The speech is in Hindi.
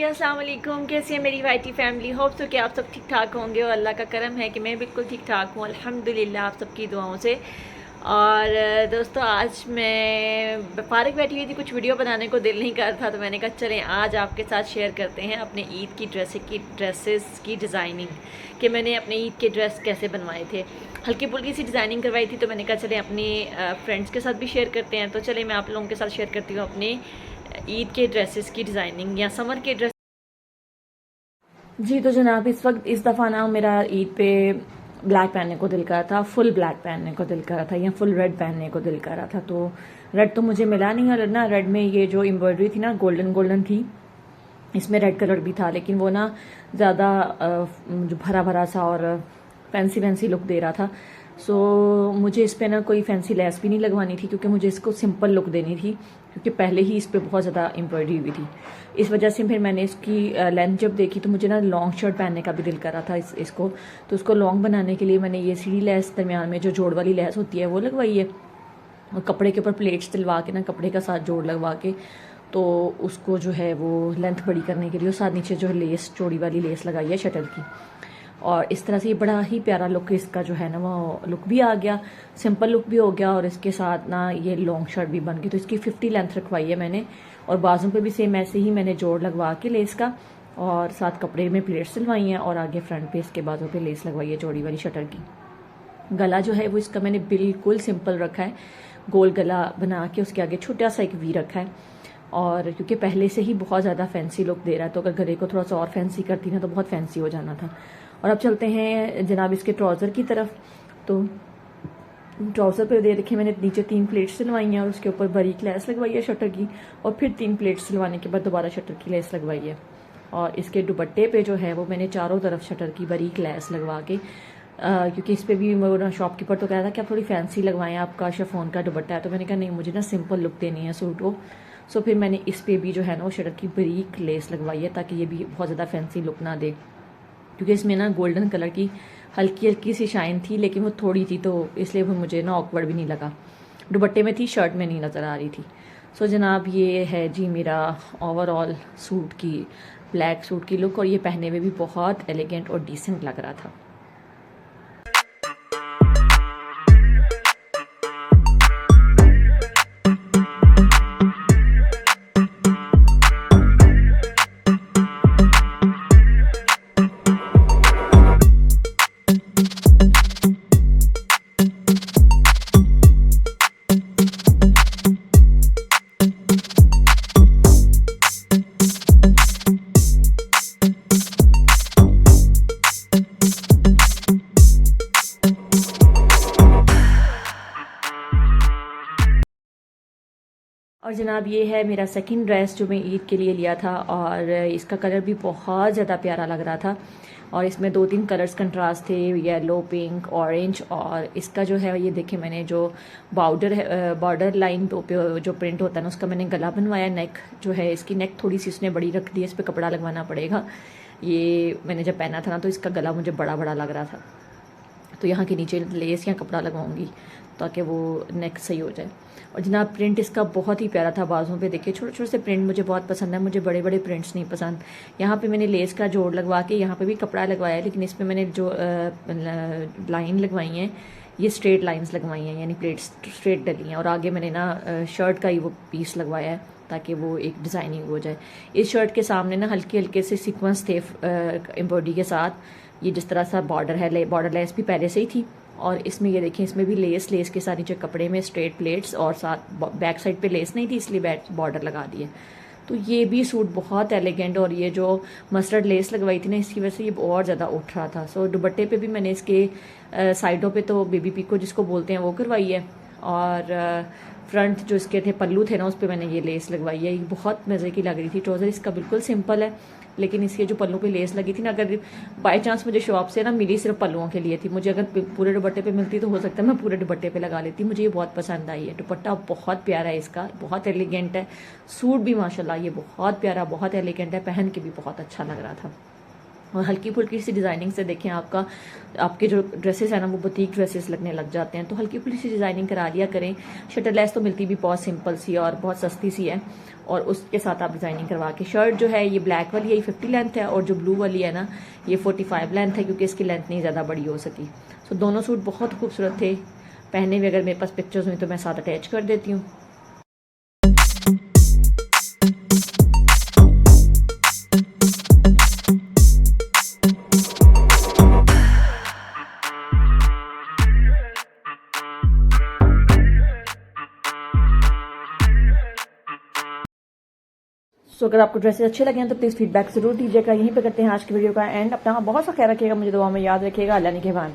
अस्सलाम वालेकुम। कैसी है मेरी वाइटी फैमिली? होप सो कि आप सब ठीक ठाक होंगे और अल्लाह का करम है कि मैं बिल्कुल ठीक ठाक हूँ अल्हम्दुलिल्लाह आप सबकी दुआओं से। और दोस्तों आज मैं फारिग बैठी हुई थी, कुछ वीडियो बनाने को दिल नहीं कर था, तो मैंने कहा चलें आज आपके साथ शेयर करते हैं अपने ईद की ड्रेसेस की डिज़ाइनिंग, कि मैंने अपने ईद के ड्रेस कैसे बनवाए थे। हल्की फुल्की सी डिज़ाइनिंग करवाई थी, तो मैंने कहा चलें अपनी फ्रेंड्स के साथ भी शेयर करते हैं। तो चलें मैं आप लोगों के साथ शेयर करती हूँ अपने ईद के ड्रेसेस की डिज़ाइनिंग या समर के ड्रेस। जी तो जनाब इस वक्त इस दफ़ा ना मेरा ईद पे ब्लैक पहनने को दिल कर रहा था, फुल ब्लैक पहनने को दिल कर रहा था या फुल रेड पहनने को दिल कर रहा था। तो रेड तो मुझे मिला नहीं, और ना रेड में ये जो एम्ब्रॉयडरी थी ना गोल्डन गोल्डन थी, इसमें रेड कलर भी था, लेकिन वो ना ज़्यादा जो भरा भरा सा और फैंसी फैंसी लुक दे रहा था। सो मुझे इस पर ना कोई फैंसी लेस भी नहीं लगवानी थी, क्योंकि मुझे इसको सिंपल लुक देनी थी, क्योंकि पहले ही इस पर बहुत ज़्यादा एम्ब्रॉयडरी हुई थी। इस वजह से फिर मैंने इसकी लेंथ जब देखी तो मुझे ना लॉन्ग शर्ट पहनने का भी दिल कर रहा था इसको। तो उसको लॉन्ग बनाने के लिए मैंने ये सीढ़ी लेस दरमियान में जो जोड़ वाली लेस होती है वो लगवाई है, और कपड़े के ऊपर प्लेट्स दिलवा के ना कपड़े का साथ जोड़ लगवा के तो उसको जो है वो लेंथ बड़ी करने के लिए और साथ नीचे जो है लेस चौड़ी वाली लेस लगाई है शटल की। और इस तरह से ये बड़ा ही प्यारा लुक इसका जो है ना वो लुक भी आ गया, सिंपल लुक भी हो गया, और इसके साथ ना ये लॉन्ग शर्ट भी बन गई। तो इसकी 50 लेंथ रखवाई है मैंने, और बाजू पे भी सेम ऐसे ही मैंने जोड़ लगवा के लेस का, और साथ कपड़े में प्लेट्स सिलवाई हैं, और आगे फ्रंट पे इसके बाजू पे लेस लगवाई है चौड़ी वाली शटर की। गला जो है वो इसका मैंने बिल्कुल सिंपल रखा है, गोल गला बना के उसके आगे छोटा सा एक वी रखा है, और क्योंकि पहले से ही बहुत ज़्यादा फैंसी लुक दे रहा है, तो अगर गले को थोड़ा सा और फैंसी करती ना तो बहुत फैंसी हो जाना था। और अब चलते हैं जनाब इसके ट्राउज़र की तरफ। तो ट्राउज़र पर दे रखे मैंने नीचे 3 प्लेट्स सिलवाई हैं, और उसके ऊपर बारीक लेस लगवाई है शटर की, और फिर 3 प्लेट्स सिलवाने के बाद दोबारा शटर की लेस लगवाई है। और इसके दुपट्टे पे जो है वो मैंने चारों तरफ शटर की बारीक लेस लगवा के, क्योंकि इस पर भी मेरा शॉपकीपर तो कह रहा था कि आप थोड़ी फैंसी लगवाएं, आपका शिफॉन का दुपट्टा है। तो मैंने कहा नहीं, मुझे ना सिंपल लुक देनी है सूट को। सो फिर मैंने इस पे भी जो है ना वो शटर की बारीक लेस लगवाई है, ताकि ये भी बहुत ज़्यादा फैंसी लुक ना दे, क्योंकि इसमें ना गोल्डन कलर की हल्की हल्की सी शाइन थी, लेकिन वो थोड़ी थी, तो इसलिए वो मुझे ना ऑकवर्ड भी नहीं लगा। दुपट्टे में थी, शर्ट में नहीं नज़र आ रही थी। सो जनाब ये है जी मेरा ओवरऑल सूट की, ब्लैक सूट की लुक, और ये पहने में भी बहुत एलिगेंट और डिसेंट लग रहा था। और जनाब ये है मेरा सेकंड ड्रेस जो मैं ईद के लिए लिया था, और इसका कलर भी बहुत ज़्यादा प्यारा लग रहा था, और इसमें 2-3 कलर्स कंट्रास्ट थे, येलो, पिंक, ऑरेंज। और इसका जो है ये देखें मैंने जो बॉर्डर लाइन पे जो प्रिंट होता है ना उसका मैंने गला बनवाया। नेक जो है इसकी नेक थोड़ी सी उसने बड़ी रख दी है, इस पर कपड़ा लगवाना पड़ेगा। ये मैंने जब पहना था ना तो इसका गला मुझे बड़ा बड़ा लग रहा था, तो यहाँ के नीचे लेस या कपड़ा लगवाऊंगी ताकि वो नेक सही हो जाए। और जनाब प्रिंट इसका बहुत ही प्यारा था, बाजू पे देखिए छोटे छोटे से प्रिंट मुझे बहुत पसंद है, मुझे बड़े बड़े प्रिंट्स नहीं पसंद। यहाँ पे मैंने लेस का जोड़ लगवा के यहाँ पे भी कपड़ा लगवाया है, लेकिन इसमें मैंने जो लाइन लगवाई हैं ये स्ट्रेट लाइंस लगवाई हैं, यानी प्लेट्स स्ट्रेट डली हैं, और आगे मैंने ना शर्ट का ही वो पीस लगवाया है ताकि वो एक डिज़ाइनिंग हो जाए। इस शर्ट के सामने ना हल्के हल्के से सीक्वेंस थे एम्ब्रॉयडरी के साथ, ये जिस तरह सा बॉर्डर है, बॉर्डर लेस भी पहले से ही थी, और इसमें ये देखें इसमें भी लेस के साथ नीचे कपड़े में स्ट्रेट प्लेट्स, और साथ बैक साइड पे लेस नहीं थी इसलिए बैक बॉर्डर लगा दिए। तो ये भी सूट बहुत एलिगेंट, और ये जो मस्टर्ड लेस लगवाई थी ना इसकी वजह से ये और ज़्यादा उठ रहा था। सो दुपट्टे पे भी मैंने इसके साइडों पे तो बेबी पिको जिसको बोलते हैं वो करवाई है, और फ्रंट जो इसके थे पल्लू थे ना उस पर मैंने ये लेस लगवाई है। ये बहुत मज़े की लग रही थी। ट्राउज़र इसका बिल्कुल सिंपल है, लेकिन इसके जो पल्लू पे लेस लगी थी ना, अगर बाय चांस मुझे शॉप से ना मिली सिर्फ पल्लुओं के लिए थी, मुझे अगर पूरे दुपट्टे पे मिलती तो हो सकता है मैं पूरे दुपट्टे पे लगा लेती। मुझे ये बहुत पसंद आई है, दुपट्टा बहुत प्यारा है इसका, बहुत एलिगेंट है। सूट भी माशाल्लाह ये बहुत प्यारा बहुत एलिगेंट है, पहन के भी बहुत अच्छा लग रहा था। और हल्की फुल्की सी डिज़ाइनिंग से देखें आपके जो ड्रेसेस हैं ना वो बुटीक ड्रेसेस लगने लग जाते हैं। तो हल्की फुल्की सी डिज़ाइनिंग करा लिया करें। शटर लेस तो मिलती भी बहुत सिंपल सी और बहुत सस्ती सी है, और उसके साथ आप डिज़ाइनिंग करवा के। शर्ट जो है ये ब्लैक वाली है, ये 50 लेंथ है, और जो ब्लू वाली है ना ये 45 लेंथ है, क्योंकि इसकी लेंथ नहीं ज़्यादा बड़ी हो सकी। सो दोनों सूट बहुत खूबसूरत थे, पहने हुए अगर मेरे पास पिक्चर्स हुई तो मैं साथ अटैच कर देती हूँ। सो अगर आपको ड्रेसेस अच्छे लगे हैं तो प्लीज़ फीडबैक जरूर दीजिएगा। यहीं पे करते हैं आज की वीडियो का एंड। अपना बहुत सा ख्याल रखिएगा, मुझे दुआ में याद रखिएगा। अल्लाह निगहबान।